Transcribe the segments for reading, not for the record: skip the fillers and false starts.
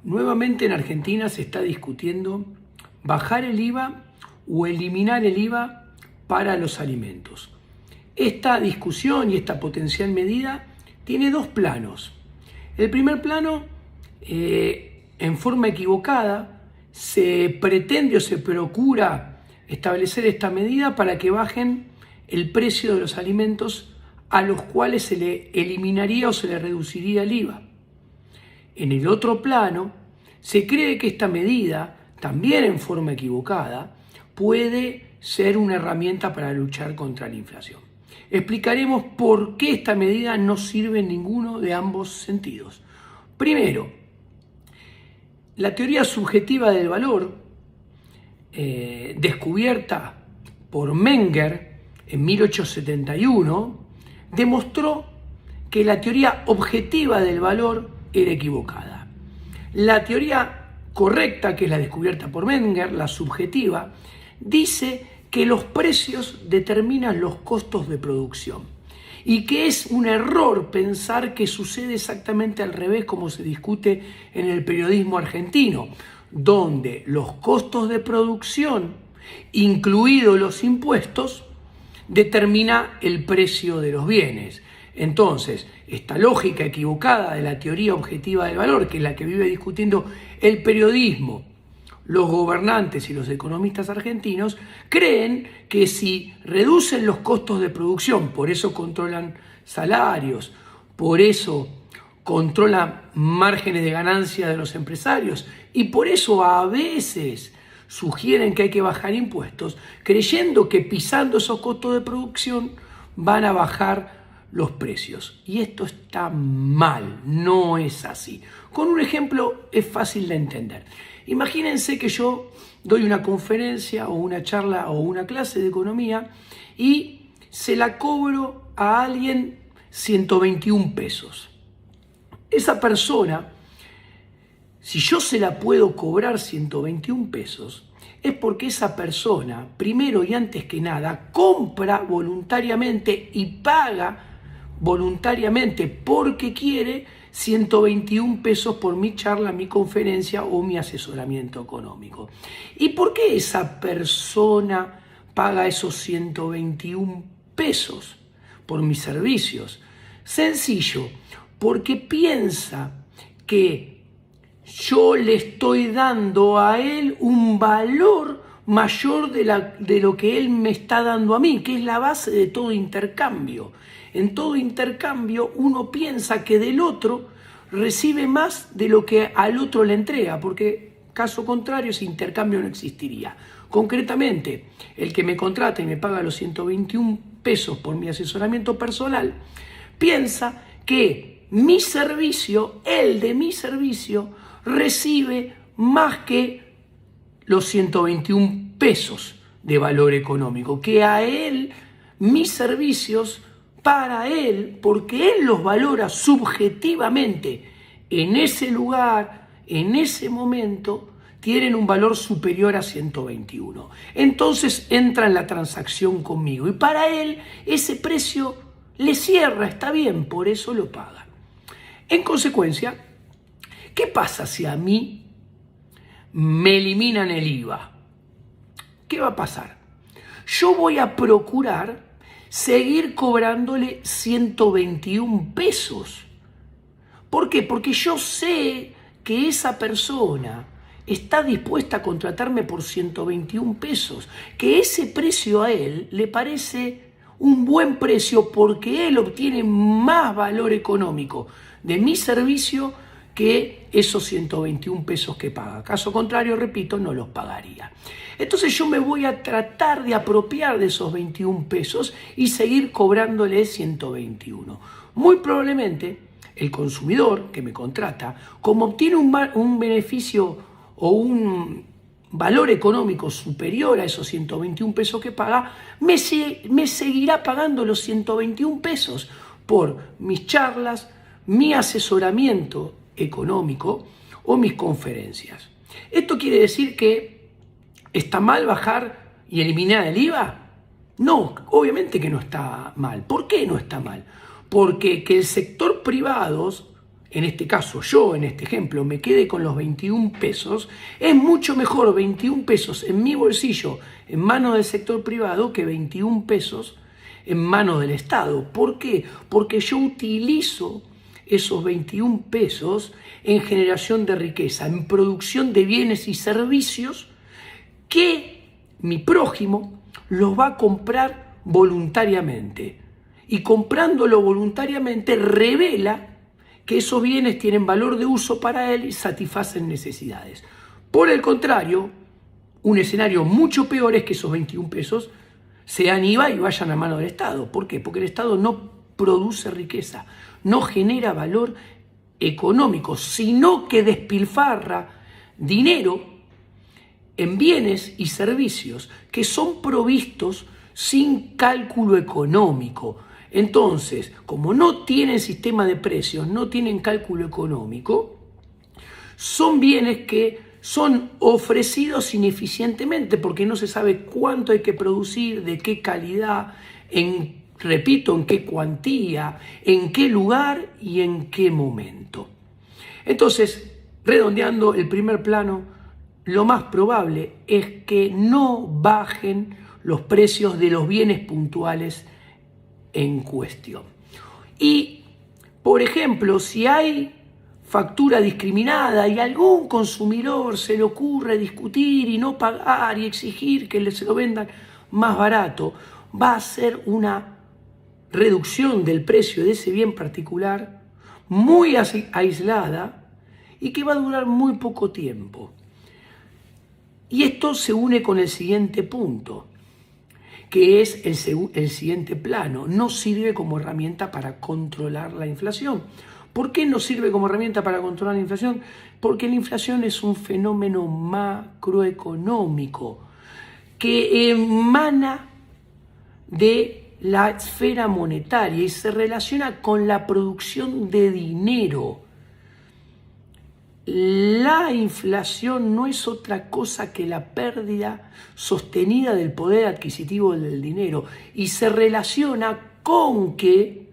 Nuevamente en Argentina se está discutiendo bajar el IVA o eliminar el IVA para los alimentos. Esta discusión y esta potencial medida tiene dos planos. El primer plano, en forma equivocada, se pretende o se procura establecer esta medida para que bajen el precio de los alimentos a los cuales se le eliminaría o se le reduciría el IVA. En el otro plano, se cree que esta medida, también en forma equivocada, puede ser una herramienta para luchar contra la inflación. Explicaremos por qué esta medida no sirve en ninguno de ambos sentidos. Primero, la teoría subjetiva del valor, descubierta por Menger en 1871, demostró que la teoría objetiva del valor era equivocada. La teoría correcta, que es la descubierta por Menger, la subjetiva, dice que los precios determinan los costos de producción y que es un error pensar que sucede exactamente al revés, como se discute en el periodismo argentino, donde los costos de producción, incluidos los impuestos, determina el precio de los bienes. Entonces, esta lógica equivocada de la teoría objetiva del valor, que es la que vive discutiendo el periodismo, los gobernantes y los economistas argentinos, creen que si reducen los costos de producción, por eso controlan salarios, por eso controlan márgenes de ganancia de los empresarios y por eso a veces sugieren que hay que bajar impuestos, creyendo que pisando esos costos de producción van a bajar los precios. Y esto está mal, no es así. Con un ejemplo es fácil de entender. Imagínense que yo doy una conferencia o una charla o una clase de economía y se la cobro a alguien 121 pesos. Esa persona, si yo se la puedo cobrar 121 pesos, es porque esa persona, primero y antes que nada, compra voluntariamente y paga voluntariamente porque quiere 121 pesos por mi charla, mi conferencia o mi asesoramiento económico. ¿Y por qué esa persona paga esos 121 pesos por mis servicios? Sencillo, porque piensa que yo le estoy dando a él un valor mayor de lo que él me está dando a mí, que es la base de todo intercambio. En todo intercambio uno piensa que del otro recibe más de lo que al otro le entrega, porque caso contrario ese intercambio no existiría. Concretamente, el que me contrata y me paga los 121 pesos por mi asesoramiento personal, piensa que mi servicio, el de mi servicio, recibe más que los 121 pesos de valor económico, que a él, mis servicios, para él, porque él los valora subjetivamente en ese lugar, en ese momento, tienen un valor superior a 121. Entonces entra en la transacción conmigo y para él ese precio le cierra, está bien, por eso lo paga. En consecuencia, ¿qué pasa si a mí me eliminan el IVA? ¿Qué va a pasar? Yo voy a procurar seguir cobrándole 121 pesos. ¿Por qué? Porque yo sé que esa persona está dispuesta a contratarme por 121 pesos, que ese precio a él le parece un buen precio porque él obtiene más valor económico de mi servicio que esos 121 pesos que paga. Caso contrario, repito, no los pagaría. Entonces yo me voy a tratar de apropiar de esos 21 pesos y seguir cobrándole 121. Muy probablemente el consumidor que me contrata, como obtiene un beneficio o un valor económico superior a esos 121 pesos que paga, me seguirá pagando los 121 pesos por mis charlas, mi asesoramiento económico o mis conferencias. ¿Esto quiere decir que está mal bajar y eliminar el IVA? No, obviamente que no está mal. ¿Por qué no está mal? Porque que el sector privado en este caso yo, en este ejemplo, me quede con los 21 pesos, es mucho mejor 21 pesos en mi bolsillo, en manos del sector privado, que 21 pesos en manos del Estado. ¿Por qué? Porque yo utilizo esos 21 pesos en generación de riqueza, en producción de bienes y servicios que mi prójimo los va a comprar voluntariamente. Y comprándolo voluntariamente revela que esos bienes tienen valor de uso para él y satisfacen necesidades. Por el contrario, un escenario mucho peor es que esos 21 pesos sean IVA y vayan a mano del Estado. ¿Por qué? Porque el Estado no produce riqueza, no genera valor económico, sino que despilfarra dinero en bienes y servicios que son provistos sin cálculo económico. Entonces, como no tienen sistema de precios, no tienen cálculo económico, son bienes que son ofrecidos ineficientemente porque no se sabe cuánto hay que producir, de qué calidad, repito, en qué cuantía, en qué lugar y en qué momento. Entonces, redondeando el primer plano, lo más probable es que no bajen los precios de los bienes puntuales en cuestión. Y, por ejemplo, si hay factura discriminada y a algún consumidor se le ocurre discutir y no pagar y exigir que se lo vendan más barato, va a ser una reducción del precio de ese bien particular muy aislada y que va a durar muy poco tiempo. Y esto se une con el siguiente punto, que es el siguiente plano. No sirve como herramienta para controlar la inflación. ¿Por qué no sirve como herramienta para controlar la inflación? Porque la inflación es un fenómeno macroeconómico que emana de la esfera monetaria y se relaciona con la producción de dinero. La inflación no es otra cosa que la pérdida sostenida del poder adquisitivo del dinero y se relaciona con que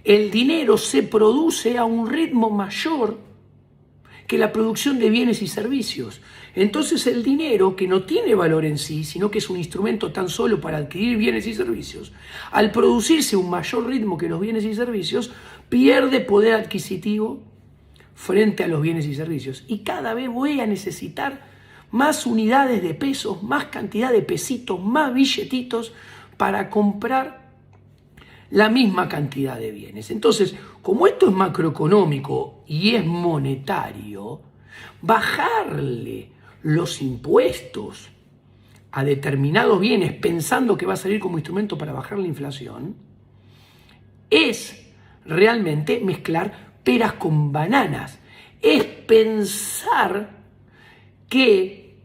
el dinero se produce a un ritmo mayor que la producción de bienes y servicios. Entonces el dinero, que no tiene valor en sí, sino que es un instrumento tan solo para adquirir bienes y servicios, al producirse un mayor ritmo que los bienes y servicios, pierde poder adquisitivo frente a los bienes y servicios. Y cada vez voy a necesitar más unidades de pesos, más cantidad de pesitos, más billetitos para comprar la misma cantidad de bienes. Entonces, como esto es macroeconómico y es monetario, bajarle los impuestos a determinados bienes pensando que va a salir como instrumento para bajar la inflación es realmente mezclar peras con bananas. Es pensar que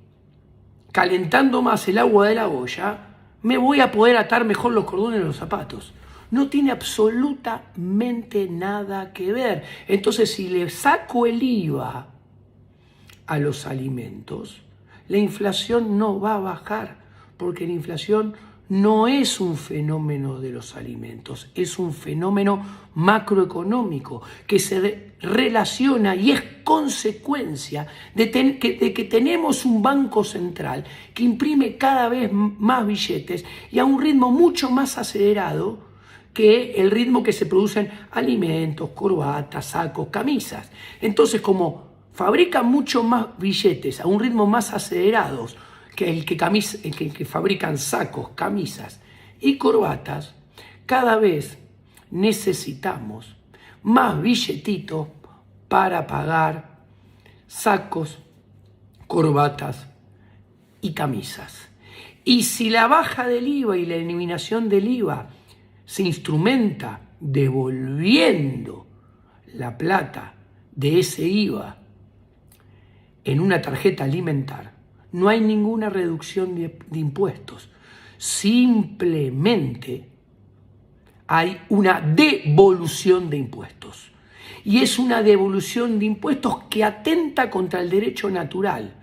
calentando más el agua de la olla me voy a poder atar mejor los cordones de los zapatos. No tiene absolutamente nada que ver. Entonces, si le saco el IVA a los alimentos, la inflación no va a bajar, porque la inflación no es un fenómeno de los alimentos, es un fenómeno macroeconómico que se relaciona y es consecuencia de que tenemos un banco central que imprime cada vez más billetes y a un ritmo mucho más acelerado que el ritmo que se producen alimentos, corbatas, sacos, camisas. Entonces, como fabrican mucho más billetes a un ritmo más acelerados que el que fabrican sacos, camisas y corbatas, cada vez necesitamos más billetitos para pagar sacos, corbatas y camisas. Y si la baja del IVA y la eliminación del IVA se instrumenta devolviendo la plata de ese IVA en una tarjeta alimentar, no hay ninguna reducción de impuestos. Simplemente hay una devolución de impuestos. Y es una devolución de impuestos que atenta contra el derecho natural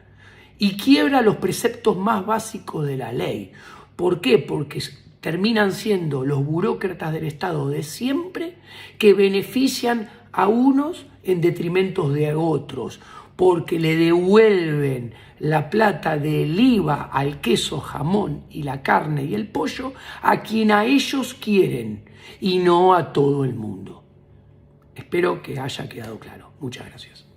y quiebra los preceptos más básicos de la ley. ¿Por qué? Porque terminan siendo los burócratas del Estado de siempre que benefician a unos en detrimento de otros, porque le devuelven la plata del IVA al queso, jamón y la carne y el pollo a quien a ellos quieren y no a todo el mundo. Espero que haya quedado claro. Muchas gracias.